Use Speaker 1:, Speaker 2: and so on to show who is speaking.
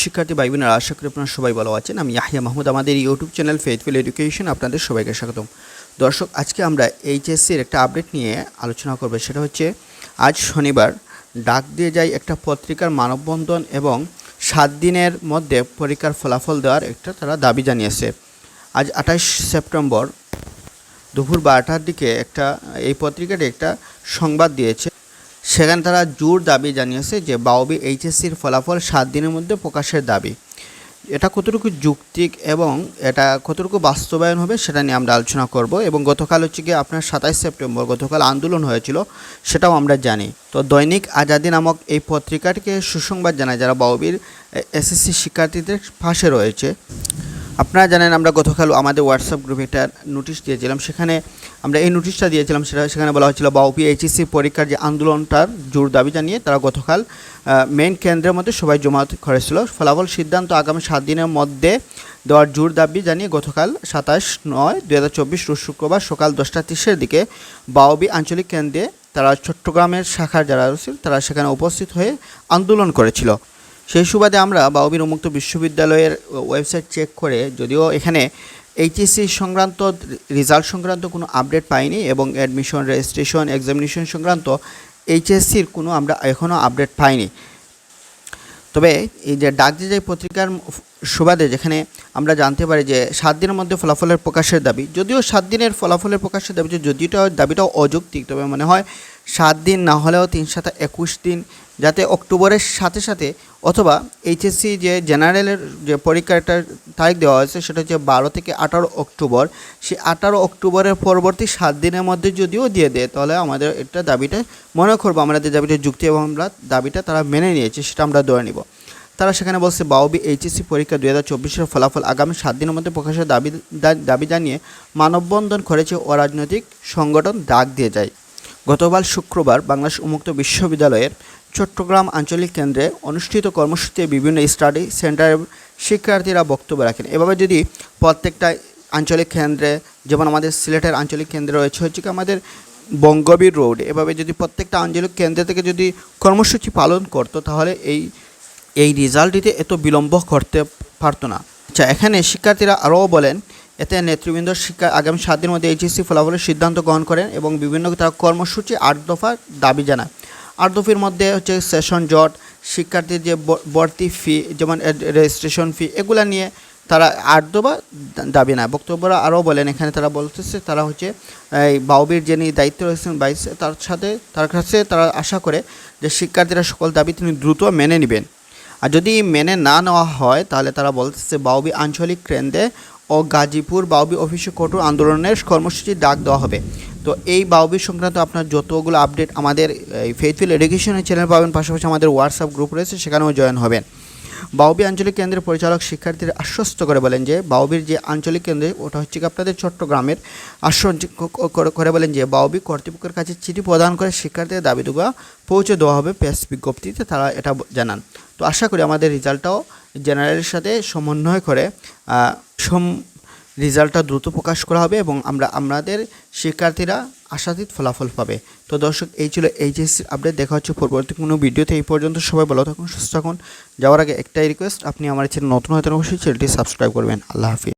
Speaker 1: শিক্ষার্থী ভাই বোনেরা, আশা করি আপনারা সবাই ভালো আছেন। আমি ইয়াহিয়া মাহমুদ, আমাদের ইউটিউব চ্যানেল ফেথফুল এডুকেশন আপনাদের সবাইকে স্বাগতম। দর্শক, আজকে আমরা এইচএসসির একটা আপডেট নিয়ে আলোচনা করব। সেটা হচ্ছে আজ শনিবার ডাক দিয়ে যায় একটা পত্রিকার মানববন্ধন এবং 7 দিনের মধ্যে পরীক্ষার ফলাফল দেওয়ার একটা তারা দাবি জানিয়েছে। আজ 28 সেপ্টেম্বর দুপুর 12টার দিকে এই পত্রিকাটি একটা সংবাদ দিয়েছে। সেখানে তারা জোর দাবি জানিয়েছে যে বাওবি এইচএসসির ফলাফল 7 দিনের মধ্যে প্রকাশের দাবি। এটা কতটুকু যৌক্তিক এবং এটা কতটুকু বাস্তবায়ন হবে সেটা নিয়ে আমরা আলোচনা করব। এবং গতকাল হচ্ছে গিয়ে আপনার 27 সেপ্টেম্বর গতকাল আন্দোলন হয়েছিল, সেটাও আমরা জানি। তো দৈনিক আজাদি নামক এই পত্রিকাটিকে সুসংবাদ জানায় যারা বাওবির এসএসসি শিক্ষার্থীদের পাশে রয়েছে। আপনারা জানেন আমরা গতকাল আমাদের হোয়াটসঅ্যাপ গ্রুপে একটা নোটিশ দিয়েছিলাম। সেখানে আমরা এই নোটিশটা দিয়েছিলাম, সেখানে বলা হয়েছিল বাওবি এইচএসসি পরীক্ষার যে আন্দোলনটার জোর দাবি জানিয়ে তারা গতকাল মেইন কেন্দ্রের মধ্যে সবাই জমায়েত করেছিল। ফলাফল সিদ্ধান্ত আগামী 7 দিনের মধ্যে দেওয়ার জোর দাবি জানিয়ে গতকাল 27/9/2024 রোজ শুক্রবার সকাল 10:30 দিকে বাওবি আঞ্চলিক কেন্দ্রে তারা চট্টগ্রামের শাখার যারা ছিল তারা সেখানে উপস্থিত হয়ে আন্দোলন করেছিল। সেই সুবাদে আমরা বাওবির উন্মুক্ত বিশ্ববিদ্যালয়ের ওয়েবসাইট চেক করে, যদিও এখানে এইচএসসি সংক্রান্ত রেজাল্ট সংক্রান্ত কোনো আপডেট পাইনি এবং অ্যাডমিশন, রেজিস্ট্রেশন, এক্সামিনেশন সংক্রান্ত এইচএসসির কোনো আমরা এখনও আপডেট পাইনি। তবে এই যে ডাক দিয়ে যায় পত্রিকার সুবাদে যেখানে আমরা জানতে পারি যে 7 দিনের মধ্যে ফলাফলের প্রকাশের দাবি, যদিও 7 দিনের ফলাফলের প্রকাশের দাবি দাবিটাও অযৌক্তিক। তবে মনে হয় 7 দিন না হলেও 3-7-21 দিন, যাতে অক্টোবরের সাথে সাথে অথবা এইচএসসি যে জেনারেলের যে পরীক্ষাটার তারিখ দেওয়া হয়েছে সেটা হচ্ছে 12 থেকে 18 অক্টোবর, সেই 18 অক্টোবরের পরবর্তী 7 দিনের মধ্যে যদিও দিয়ে দেয় তাহলে আমাদের এটা দাবিটা মনে করবো আমাদের দাবিটা যুক্তি এবং আমরা দাবিটা তারা মেনে নিয়েছে সেটা আমরা ধরে নিব। তারা সেখানে বলছে বাওবি এইচএসসি পরীক্ষা 2024-এর ফলাফল আগামী 7 দিনের মধ্যে প্রকাশের দাবি জানিয়ে মানববন্ধন করেছে অরাজনৈতিক সংগঠন ডাক দিয়ে যায়। গতকাল শুক্রবার বাংলাদেশ উন্মুক্ত বিশ্ববিদ্যালয়ের চট্টগ্রাম আঞ্চলিক কেন্দ্রে অনুষ্ঠিত কর্মসূচিতে বিভিন্ন স্টাডি সেন্টারের শিক্ষার্থীরা বক্তব্য রাখেন। এভাবে যদি প্রত্যেকটা আঞ্চলিক কেন্দ্রে, যেমন আমাদের সিলেটের আঞ্চলিক কেন্দ্রে রয়েছে হচ্ছে কি আমাদের বঙ্গবীর রোড, এভাবে যদি প্রত্যেকটা আঞ্চলিক কেন্দ্র থেকে যদি কর্মসূচি পালন করতো তাহলে এই রেজাল্টটিতে এত বিলম্ব করতে পারতো না। আচ্ছা, এখানে শিক্ষার্থীরা আরও বলেন এতে নেতৃবৃন্দ আগামী 7 দিনের মধ্যে এইচএসসি ফলাফলের সিদ্ধান্ত গ্রহণ করেন এবং বিভিন্ন তারা কর্মসূচি 8 দফার দাবি জানায়। 8 দফার মধ্যে হচ্ছে সেশন জট, শিক্ষার্থীর যে ভর্তি ফি, যেমন রেজিস্ট্রেশন ফি, এগুলা নিয়ে তারা 8 দফা দাবি নেয়। বক্তব্যরা আরও বলেন, এখানে তারা বলতেছে তারা হচ্ছে এই বাওবির যিনি দায়িত্ব রয়েছেন তার কাছে তারা আশা করে যে শিক্ষার্থীরা সকল দাবি তিনি দ্রুত মেনে নেবেন। আর যদি মেনে না নেওয়া হয় তাহলে তারা বলতেছে বাওবি আঞ্চলিক কেন্দ্রে ও গাজীপুর বাওবি অফিসে কঠোর আন্দোলনের কর্মসূচির ডাক দেওয়া হবে। তো এই বাওবি সংক্রান্ত আপনার যতগুলো আপডেট আমাদের এই ফেথফুল এডুকেশনের চ্যানেল পাবেন, পাশাপাশি আমাদের হোয়াটসঅ্যাপ গ্রুপ রয়েছে সেখানেও জয়েন হবেন। বাওবি আঞ্চলিক কেন্দ্রের পরিচালক শিক্ষার্থীরা আশ্বস্ত করে বলেন যে বাওবির যে আঞ্চলিক কেন্দ্রে ওটা হচ্ছে আপনাদের চট্টগ্রামের, করে বলেন যে বাওবি কর্তৃপক্ষের কাছে চিঠি প্রদান করে শিক্ষার্থীদের দাবিগুলো পৌঁছে দেওয়া হবে প্রেস বিজ্ঞপ্তিতে তারা এটা জানান। তো আশা করি আমাদের রেজাল্টটাও জেনারেলের সাথে সমন্বয় করে রেজাল্টটা দ্রুত প্রকাশ করা হবে এবং আমাদের শিক্ষার্থীরা আশাতীত ফলাফল পাবে। তো দর্শক, এই ছিল এইচএসসির আপডেট। দেখা হচ্ছে পরবর্তী কোনো ভিডিওতে। এই পর্যন্ত সবাই ভালো থাকুন, সুস্থ থাকুন। যাওয়ার আগে একটাই রিকোয়েস্ট, আপনি আমার চ্যানেল নতুন হয়তো অবশ্যই চ্যানেলটি সাবস্ক্রাইব করবেন। আল্লাহ হাফিজ।